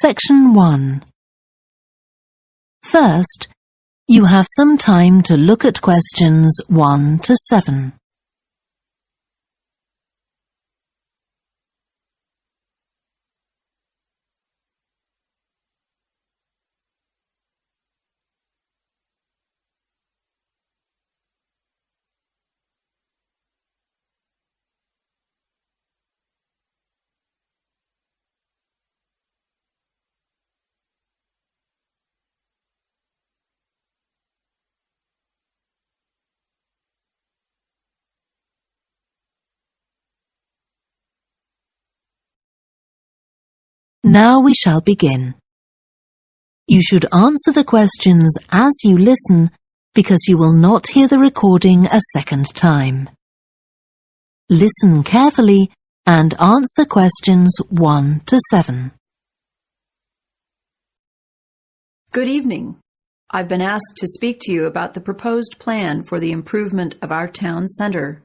Section 1. First, you have some time to look at questions 1 to 7. Now we shall begin. You should answer the questions as you listen because you will not hear the recording a second time. Listen carefully and answer questions 1 to 7. Good evening. I've been asked to speak to you about the proposed plan for the improvement of our town center.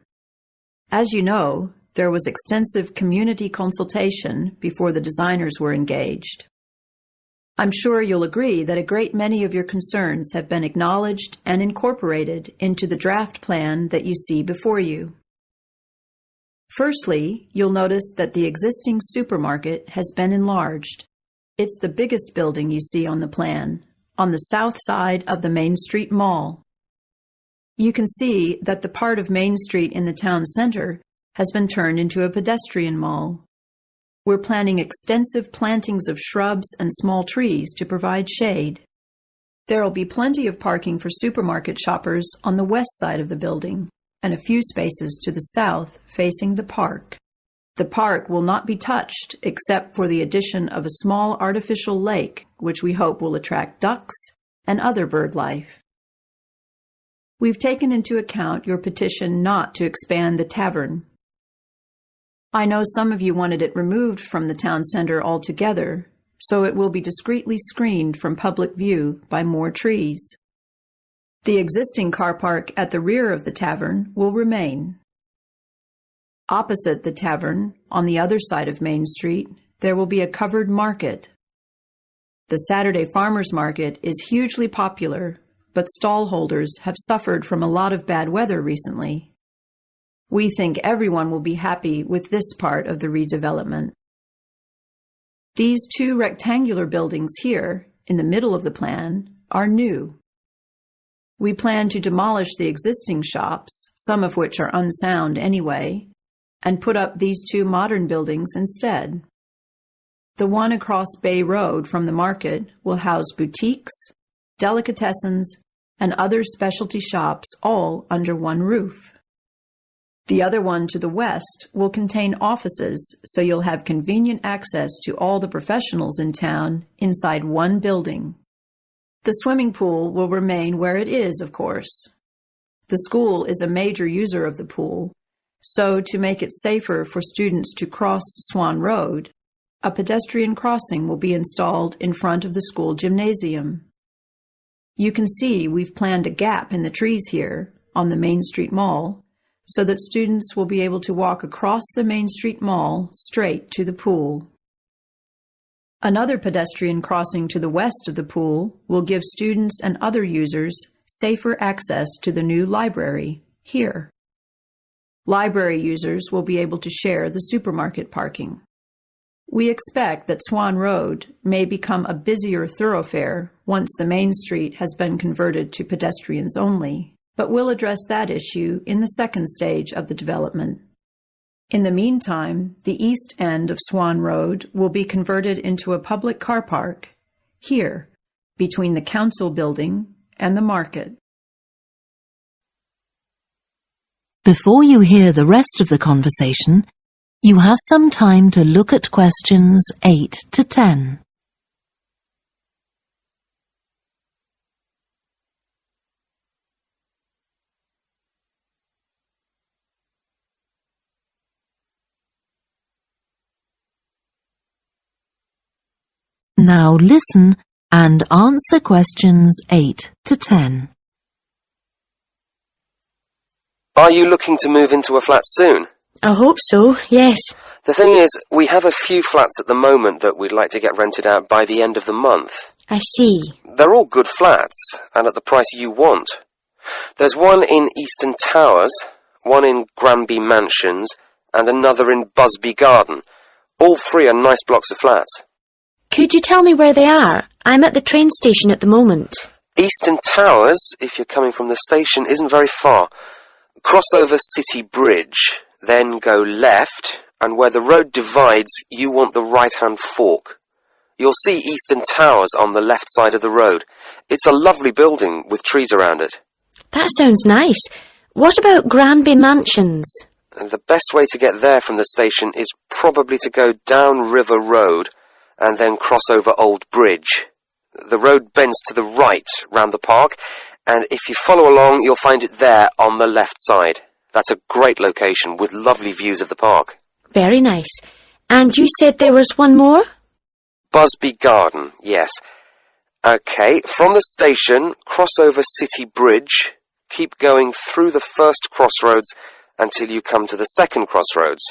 As you know, there was extensive community consultation before the designers were engaged. I'm sure you'll agree that a great many of your concerns have been acknowledged and incorporated into the draft plan that you see before you. Firstly, you'll notice that the existing supermarket has been enlarged. It's the biggest building you see on the plan, on the south side of the Main Street Mall. You can see that the part of Main Street in the town center has been turned into a pedestrian mall. We're planning extensive plantings of shrubs and small trees to provide shade. There will be plenty of parking for supermarket shoppers on the west side of the building and a few spaces to the south facing the park. The park will not be touched except for the addition of a small artificial lake, which we hope will attract ducks and other bird life. We've taken into account your petition not to expand the tavern. I know some of you wanted it removed from the town center altogether, so it will be discreetly screened from public view by more trees. The existing car park at the rear of the tavern will remain. Opposite the tavern, on the other side of Main Street, there will be a covered market. The Saturday Farmers Market is hugely popular, but stallholders have suffered from a lot of bad weather recently. We think everyone will be happy with this part of the redevelopment. These two rectangular buildings here, in the middle of the plan, are new. We plan to demolish the existing shops, some of which are unsound anyway, and put up these two modern buildings instead. The one across Bay Road from the market will house boutiques, delicatessens, and other specialty shops all under one roof. The other one to the west will contain offices, so you'll have convenient access to all the professionals in town inside one building. The swimming pool will remain where it is, of course. The school is a major user of the pool, so to make it safer for students to cross Swan Road, a pedestrian crossing will be installed in front of the school gymnasium. You can see we've planned a gap in the trees here on the Main Street Mall, so that students will be able to walk across the Main Street Mall straight to the pool. Another pedestrian crossing to the west of the pool will give students and other users safer access to the new library here. Library users will be able to share the supermarket parking. We expect that Swan Road may become a busier thoroughfare once the Main Street has been converted to pedestrians only, but we'll address that issue in the second stage of the development. In the meantime, the east end of Swan Road will be converted into a public car park, here, between the council building and the market. Before you hear the rest of the conversation, you have some time to look at questions 8 to 10. Now listen and answer questions 8 to 10. Are you looking to move into a flat soon? I hope so, yes. The thing is, we have a few flats at the moment that we'd like to get rented out by the end of the month. I see. They're all good flats, and at the price you want. There's one in Eastern Towers, one in Granby Mansions, and another in Busby Garden. All three are nice blocks of flats. Could you tell me where they are? I'm at the train station at the moment. Eastern Towers, if you're coming from the station, isn't very far. Cross over City Bridge, then go left, and where the road divides, you want the right-hand fork. You'll see Eastern Towers on the left side of the road. It's a lovely building with trees around it. That sounds nice. What about Granby Mansions? The best way to get there from the station is probably to go down River Road and then cross over Old Bridge. The road bends to the right round the park, and if you follow along, you'll find it there on the left side. That's a great location with lovely views of the park. Very nice. And you said there was one more? Busby Garden, yes. OK, from the station, cross over City Bridge, keep going through the first crossroads until you come to the second crossroads.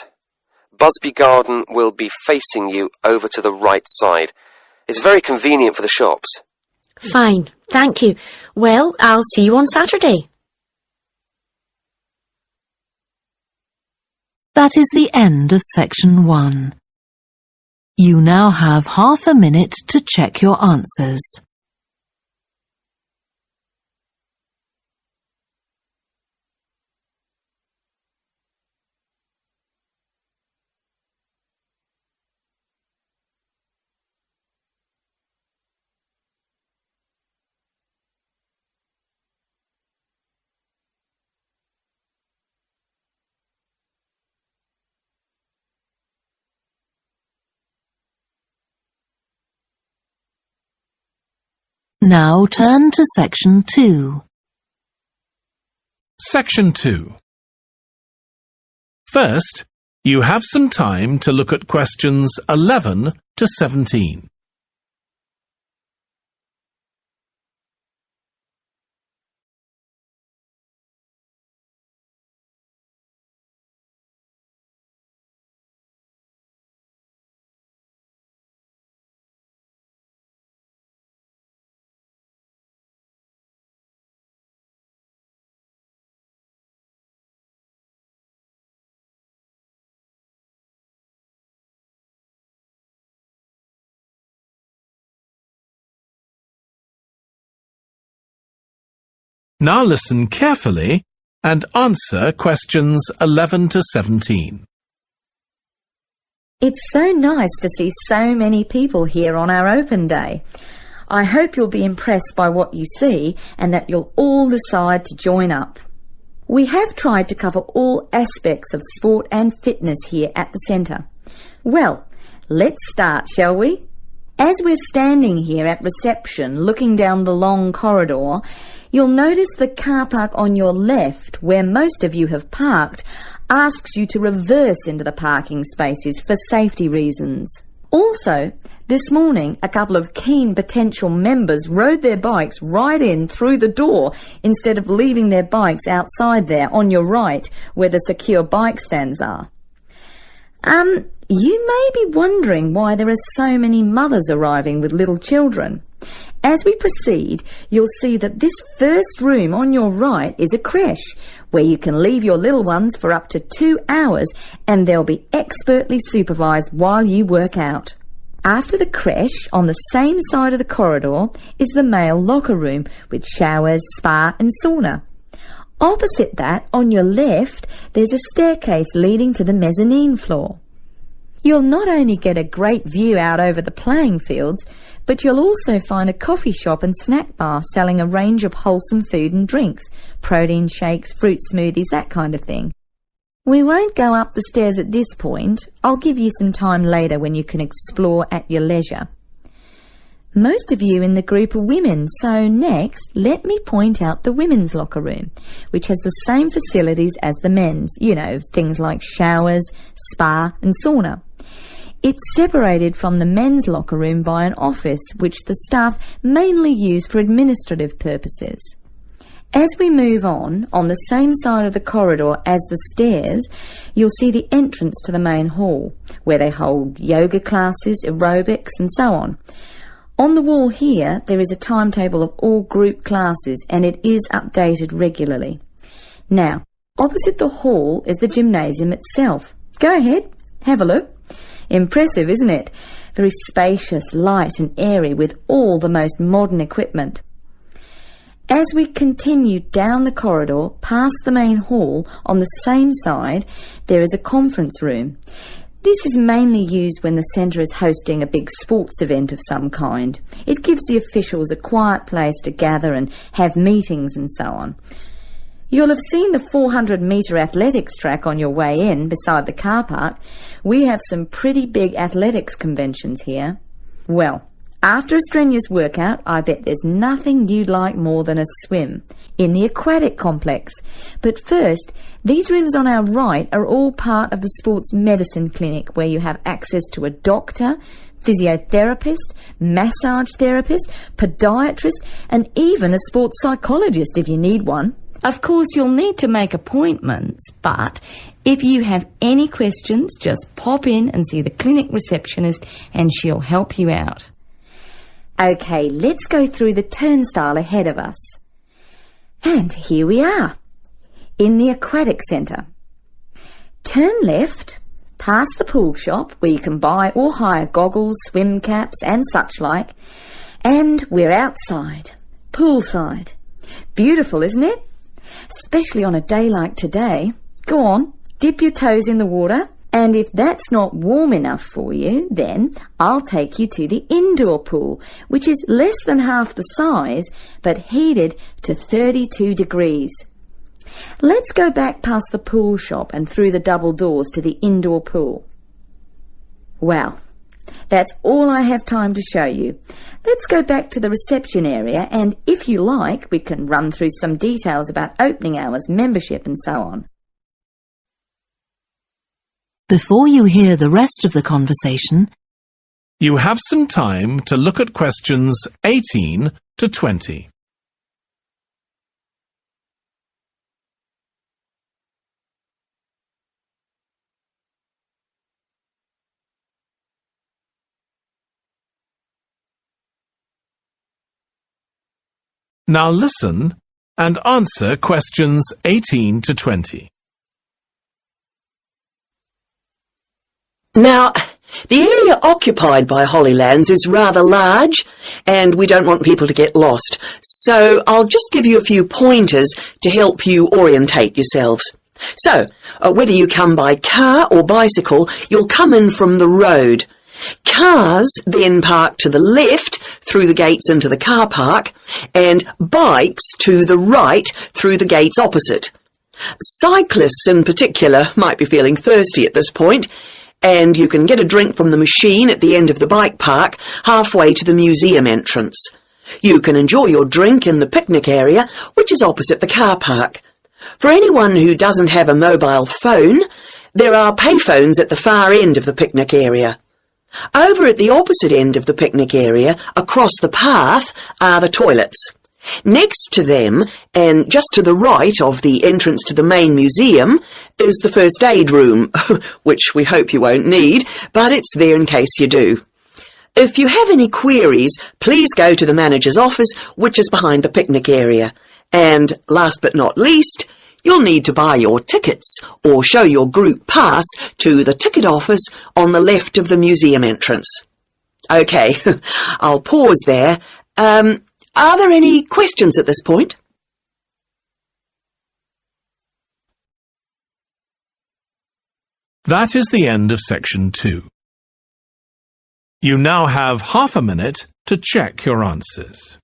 Busby Garden will be facing you over to the right side. It's very convenient for the shops. Fine, thank you. Well, I'll see you on Saturday. That is the end of section 1. You now have half a minute to check your answers. Now turn to section 2. Section 2. First, you have some time to look at questions 11 to 17. Now listen carefully and answer questions 11 to 17. It's so nice to see so many people here on our open day. I hope you'll be impressed by what you see and that you'll all decide to join up. We have tried to cover all aspects of sport and fitness here at the centre. Well, let's start, shall we? As we're standing here at reception looking down the long corridor, you'll notice the car park on your left, where most of you have parked, asks you to reverse into the parking spaces for safety reasons. Also, this morning, a couple of keen potential members rode their bikes right in through the door instead of leaving their bikes outside there on your right, where the secure bike stands are. You may be wondering why there are so many mothers arriving with little children. As we proceed, you'll see that this first room on your right is a creche, where you can leave your little ones for up to 2 hours and they'll be expertly supervised while you work out. After the creche, on the same side of the corridor, is the male locker room with showers, spa and sauna. Opposite that, on your left, there's a staircase leading to the mezzanine floor. You'll not only get a great view out over the playing fields, but you'll also find a coffee shop and snack bar selling a range of wholesome food and drinks, protein shakes, fruit smoothies, that kind of thing. We won't go up the stairs at this point. I'll give you some time later when you can explore at your leisure. Most of you in the group are women, so next let me point out the women's locker room, which has the same facilities as the men's, you know, things like showers, spa and sauna. It's separated from the men's locker room by an office which the staff mainly use for administrative purposes. As we move on the same side of the corridor as the stairs, you'll see the entrance to the main hall, where they hold yoga classes, aerobics and so on. On the wall here, there is a timetable of all group classes, and it is updated regularly. Now, opposite the hall is the gymnasium itself. Go ahead, have a look. Impressive, isn't it? Very spacious, light and airy, with all the most modern equipment. As we continue down the corridor, past the main hall, on the same side, there is a conference room. This is mainly used when the centre is hosting a big sports event of some kind. It gives the officials a quiet place to gather and have meetings and so on. You'll have seen the 400-metre athletics track on your way in, beside the car park. We have some pretty big athletics conventions here. Well, after a strenuous workout, I bet there's nothing you'd like more than a swim in the aquatic complex. But first, these rooms on our right are all part of the sports medicine clinic, where you have access to a doctor, physiotherapist, massage therapist, podiatrist, and even a sports psychologist if you need one. Of course, you'll need to make appointments, but if you have any questions, just pop in and see the clinic receptionist and she'll help you out. OK, let's go through the turnstile ahead of us. And here we are, in the aquatic centre. Turn left, past the pool shop, where you can buy or hire goggles, swim caps and such like, and we're outside, poolside. Beautiful, isn't it? Especially on a day like today. Go on, dip your toes in the water. And if that's not warm enough for you, then I'll take you to the indoor pool, which is less than half the size, but heated to 32 degrees. Let's go back past the pool shop and through the double doors to the indoor pool. Well, that's all I have time to show you. Let's go back to the reception area, and if you like, we can run through some details about opening hours, membership and so on. Before you hear the rest of the conversation, You have some time to look at questions 18 to 20. Now listen and answer questions 18 to 20. Now, the area occupied by Hollylands is rather large, and we don't want people to get lost, so I'll just give you a few pointers to help you orientate yourselves. So, whether you come by car or bicycle, you'll come in from the road. Cars then park to the left through the gates into the car park, and bikes to the right through the gates opposite. Cyclists in particular might be feeling thirsty at this point, and you can get a drink from the machine at the end of the bike park, halfway to the museum entrance. You can enjoy your drink in the picnic area, which is opposite the car park. For anyone who doesn't have a mobile phone, there are payphones at the far end of the picnic area. Over at the opposite end of the picnic area, across the path, are the toilets. Next to them, and just to the right of the entrance to the main museum, is the first aid room, which we hope you won't need, but it's there in case you do. If you have any queries, please go to the manager's office, which is behind the picnic area. And last but not least, you'll need to buy your tickets or show your group pass to the ticket office on the left of the museum entrance. OK, I'll pause there. Are there any questions at this point? That is the end of section 2. You now have half a minute to check your answers.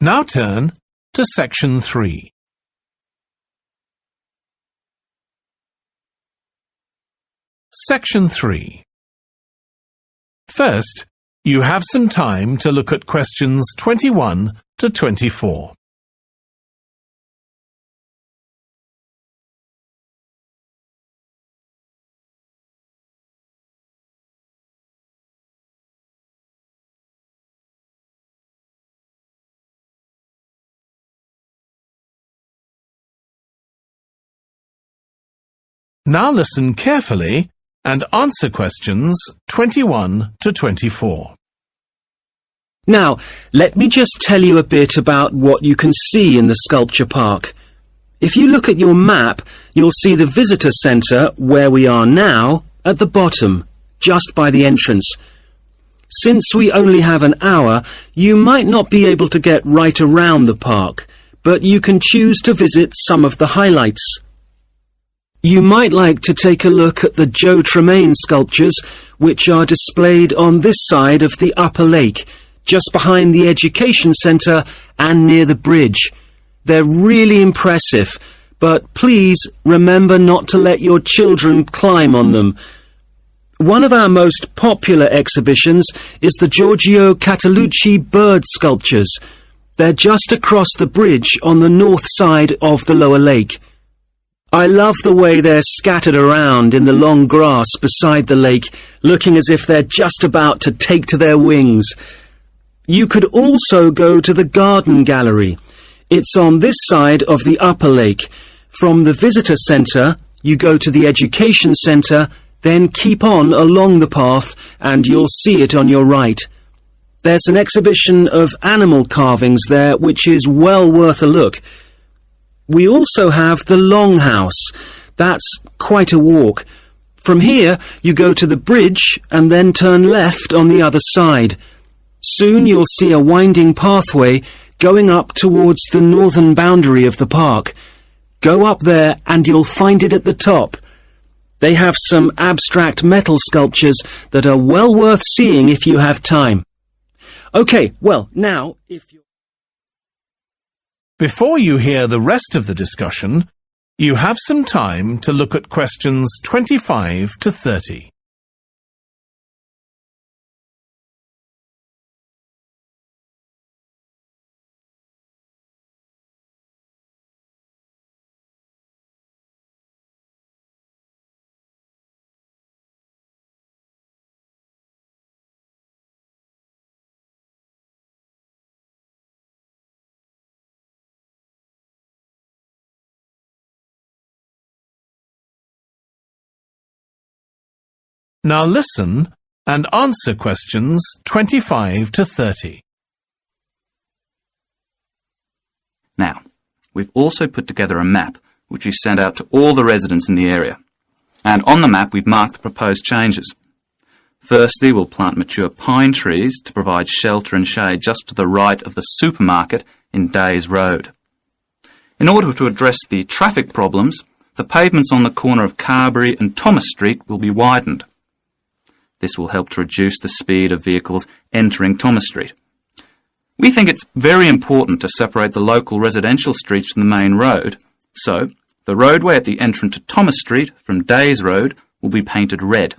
Now turn to Section 3. Section 3. First, you have some time to look at questions 21 to 24. Now listen carefully and answer questions 21 to 24. Now, let me just tell you a bit about what you can see in the sculpture park. If you look at your map, you'll see the visitor centre, where we are now, at the bottom, just by the entrance. Since we only have an hour, you might not be able to get right around the park, but you can choose to visit some of the highlights. You might like to take a look at the Joe Tremaine sculptures, which are displayed on this side of the upper lake, just behind the Education Centre and near the bridge. They're really impressive, but please remember not to let your children climb on them. One of our most popular exhibitions is the Giorgio Catalucci bird sculptures. They're just across the bridge on the north side of the lower lake. I love the way they're scattered around in the long grass beside the lake, looking as if they're just about to take to their wings. You could also go to the garden gallery. It's on this side of the upper lake. From the visitor centre, you go to the education centre, then keep on along the path and you'll see it on your right. There's an exhibition of animal carvings there which is well worth a look. We also have the Longhouse. That's quite a walk. From here, you go to the bridge and then turn left on the other side. Soon you'll see a winding pathway going up towards the northern boundary of the park. Go up there and you'll find it at the top. They have some abstract metal sculptures that are well worth seeing if you have time. Okay, well, now, if you... Before you hear the rest of the discussion, you have some time to look at questions 25 to 30. Now listen and answer questions 25 to 30. Now, we've also put together a map which we've sent out to all the residents in the area. And on the map we've marked the proposed changes. Firstly, we'll plant mature pine trees to provide shelter and shade just to the right of the supermarket in Days Road. In order to address the traffic problems, the pavements on the corner of Carberry and Thomas Street will be widened. This will help to reduce the speed of vehicles entering Thomas Street. We think it's very important to separate the local residential streets from the main road, so the roadway at the entrance to Thomas Street from Days Road will be painted red.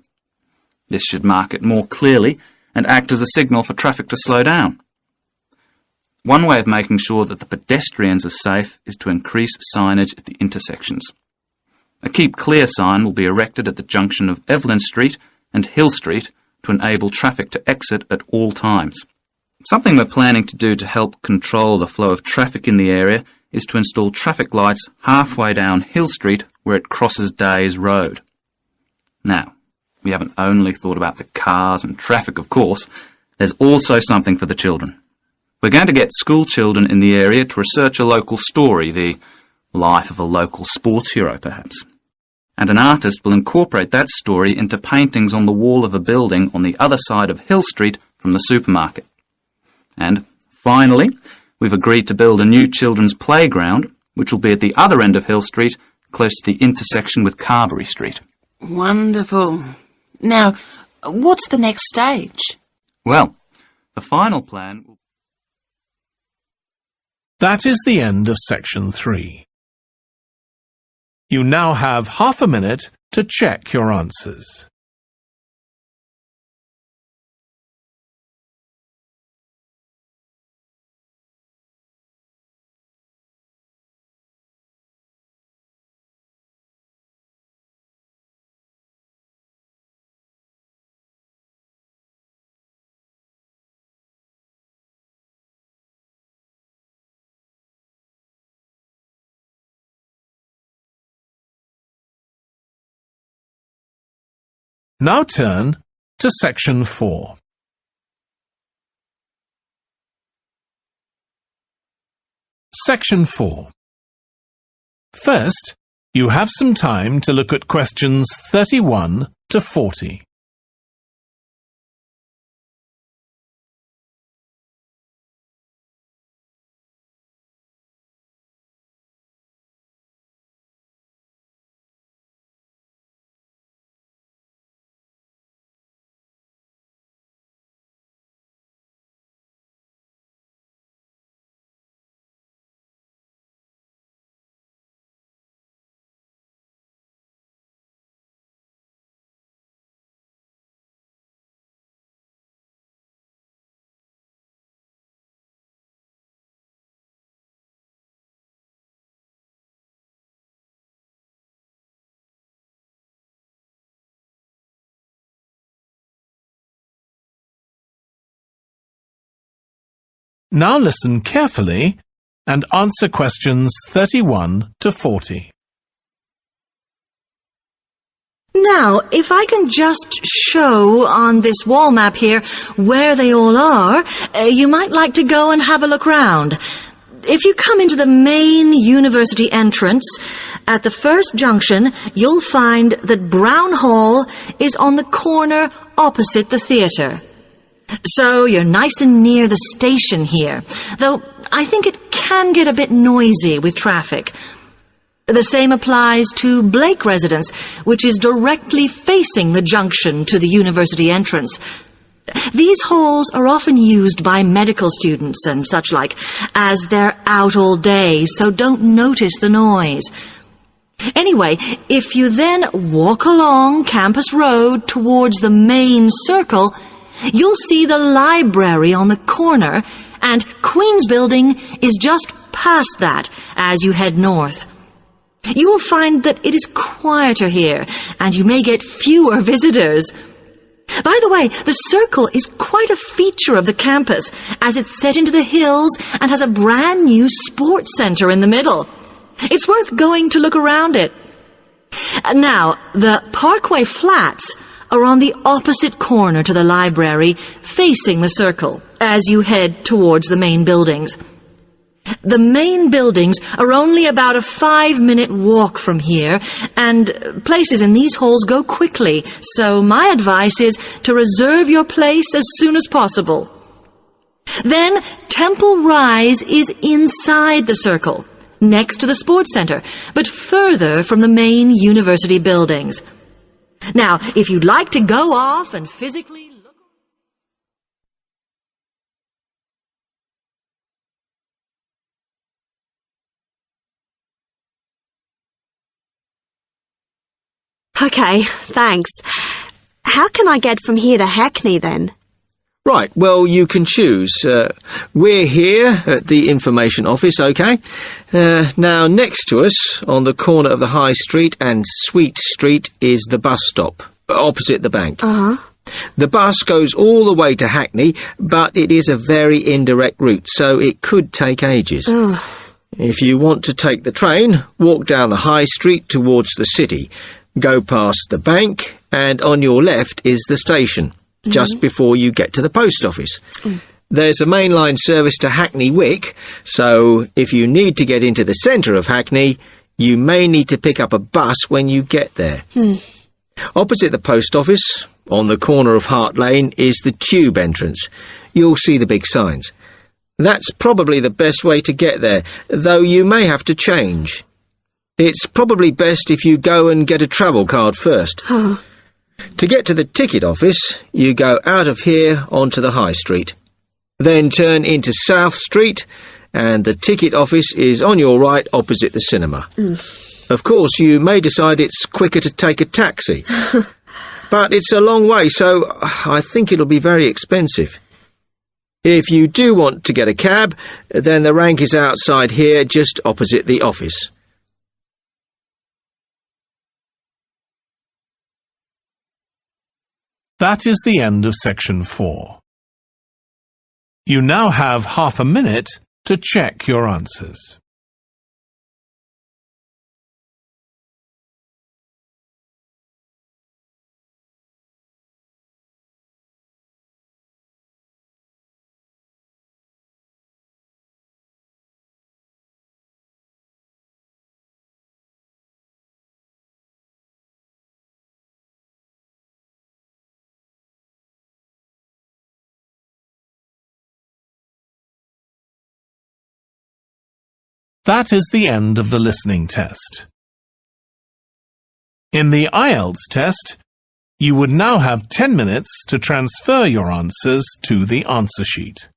This should mark it more clearly and act as a signal for traffic to slow down. One way of making sure that the pedestrians are safe is to increase signage at the intersections. A Keep Clear sign will be erected at the junction of Evelyn Street and Hill Street to enable traffic to exit at all times. Something we're planning to do to help control the flow of traffic in the area is to install traffic lights halfway down Hill Street where it crosses Days Road. Now, we haven't only thought about the cars and traffic, of course. There's also something for the children. We're going to get school children in the area to research a local story, the life of a local sports hero, perhaps. And an artist will incorporate that story into paintings on the wall of a building on the other side of Hill Street from the supermarket. And finally, we've agreed to build a new children's playground, which will be at the other end of Hill Street, close to the intersection with Carberry Street. Wonderful. Now, what's the next stage? Well, the final plan will That is the end of section 3. You now have half a minute to check your answers. Now turn to section 4. Section 4. First, you have some time to look at questions 31 to 40. Now listen carefully and answer questions 31 to 40. Now, if I can just show on this wall map here where they all are, you might like to go and have a look round. If you come into the main university entrance, at the first junction, you'll find that Brown Hall is on the corner opposite the theatre. So you're nice and near the station here, though I think it can get a bit noisy with traffic. The same applies to Blake Residence, which is directly facing the junction to the university entrance. These halls are often used by medical students and such like, as they're out all day, so don't notice the noise. Anyway, if you then walk along Campus Road towards the main circle, you'll see the library on the corner, and Queen's Building is just past that as you head north. You will find that it is quieter here, and you may get fewer visitors. By the way, the circle is quite a feature of the campus, as it's set into the hills and has a brand new sports center in the middle. It's worth going to look around it. Now, the Parkway Flats are on the opposite corner to the library, facing the circle, as you head towards the main buildings. The main buildings are only about a 5-minute walk from here, and places in these halls go quickly, so my advice is to reserve your place as soon as possible. Then Temple Rise is inside the circle, next to the sports center, but further from the main university buildings. Now, if you'd like to go off and physically look... OK, thanks. How can I get from here to Hackney, then? Right, well, you can choose. We're here at the information office, OK? Now, next to us, on the corner of the High Street and Sweet Street, is the bus stop, opposite the bank. Uh-huh. The bus goes all the way to Hackney, but it is a very indirect route, so it could take ages. Ugh. If you want to take the train, walk down the High Street towards the city. Go past the bank, and on your left is the station, just before you get to the post office. There's a mainline service to Hackney Wick, so if you need to get into the centre of Hackney, you may need to pick up a bus when you get there. Opposite the post office, on the corner of Hart Lane, is the tube entrance. You'll see the big signs. That's probably the best way to get there, though you may have to change. It's probably best if you go and get a travel card first. To get to the ticket office, you go out of here onto the High Street. Then turn into South Street and the ticket office is on your right opposite the cinema. Of course, you may decide it's quicker to take a taxi. But it's a long way, so I think it'll be very expensive. If you do want to get a cab, then the rank is outside here, just opposite the office. That is the end of section 4. You now have half a minute to check your answers. That is the end of the listening test. In the IELTS test, you would now have 10 minutes to transfer your answers to the answer sheet.